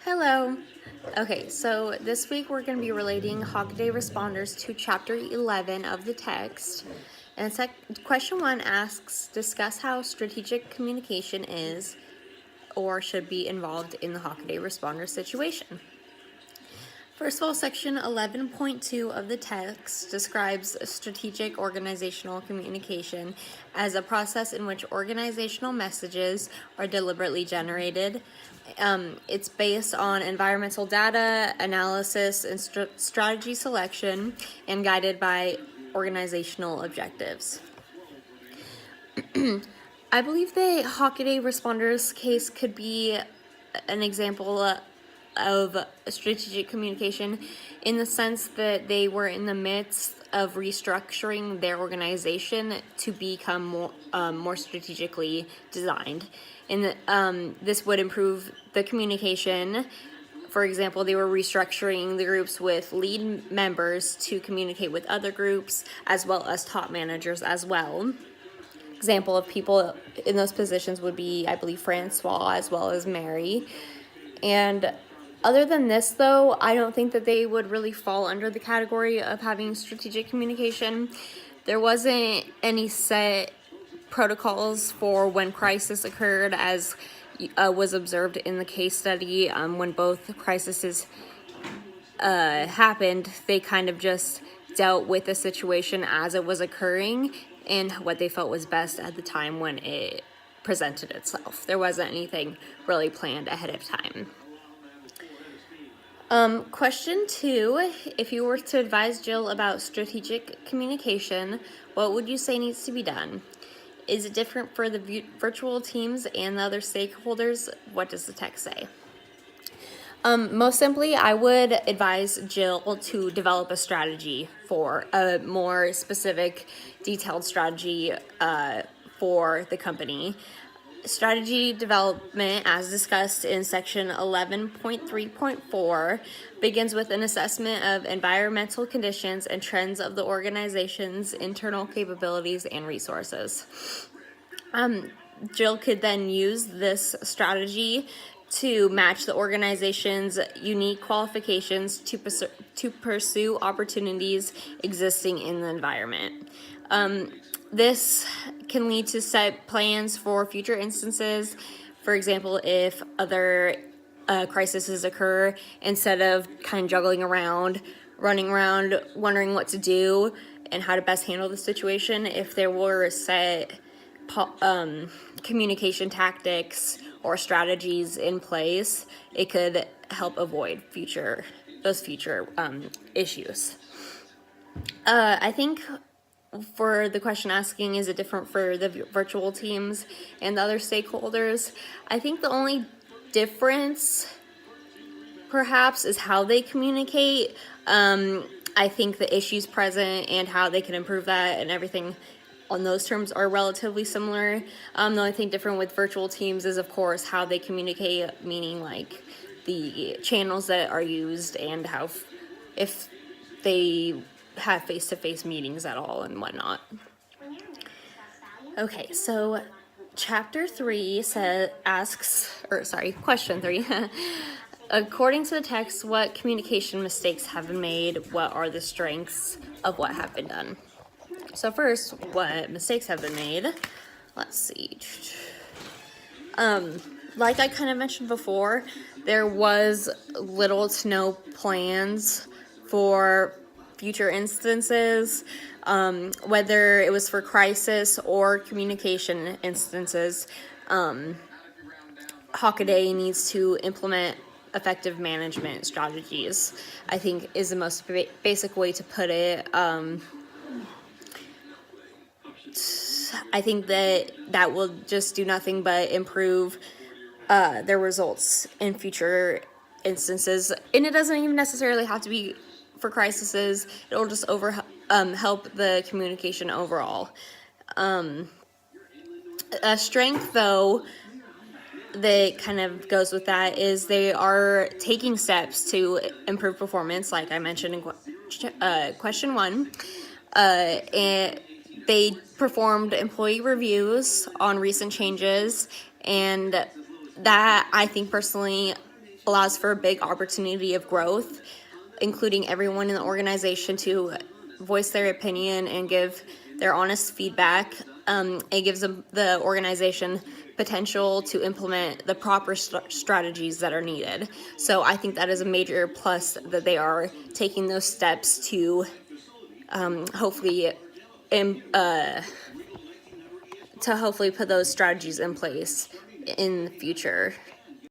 Hello. Okay, so this week we're going to be relating Hockaday responders to Chapter 11 of the text. And question 1 asks, discuss how strategic communication is or should be involved in the Hockaday responder situation. First of all, section 11.2 of the text describes strategic organizational communication as a process in which organizational messages are deliberately generated. It's based on environmental data, analysis, and strategy selection, and guided by organizational objectives. I believe the Hockaday responders case could be an example of strategic communication in the sense that they were in the midst of restructuring their organization to become more strategically designed. And this would improve the communication. For example, they were restructuring the groups with lead members to communicate with other groups as well as top managers as well. Example of people in those positions would be, I believe, Francois as well as Mary. And other than this, though, I don't think that they would really fall under the category of having strategic communication. There wasn't any set protocols for when crisis occurred, as was observed in the case study. When both crises happened, they kind of just dealt with the situation as it was occurring and what they felt was best at the time when it presented itself. There wasn't anything really planned ahead of time. Question 2, if you were to advise Jill about strategic communication, what would you say needs to be done? Is it different for the virtual teams and the other stakeholders? What does the text say? Most simply, I would advise Jill to develop a strategy for a more specific, detailed strategy for the company. Strategy development, as discussed in section 11.3.4, begins with an assessment of environmental conditions and trends of the organization's internal capabilities and resources. Jill could then use this strategy to match the organization's unique qualifications to pursue opportunities existing in the environment. This can lead to set plans for future instances. For example, if other crises occur, instead of kind of juggling around, running around, wondering what to do and how to best handle the situation, if there were set communication tactics or strategies in place, it could help avoid those future issues. I think for the question asking, is it different for the virtual teams and the other stakeholders? I think the only difference perhaps is how they communicate. I think the issues present and how they can improve that and everything on those terms are relatively similar. The only thing different with virtual teams is, of course, how they communicate, meaning like the channels that are used and how if they have face-to-face meetings at all and whatnot. Okay, so question 3. According to the text, what communication mistakes have been made? What are the strengths of what have been done? So first, what mistakes have been made? Let's see. Like I kind of mentioned before, there was little to no plans for future instances, whether it was for crisis or communication instances. Hockaday needs to implement effective management strategies, I think is the most basic way to put it. I think that will just do nothing but improve their results in future instances. And it doesn't even necessarily have to be for crises. It'll just help the communication overall. A strength, though, that kind of goes with that is they are taking steps to improve performance, like I mentioned in question 1. And they performed employee reviews on recent changes, and that I think personally allows for a big opportunity of growth, including everyone in the organization to voice their opinion and give their honest feedback. It gives them, the organization, potential to implement the proper strategies that are needed. So I think that is a major plus, that they are taking those steps to hopefully hopefully put those strategies in place in the future.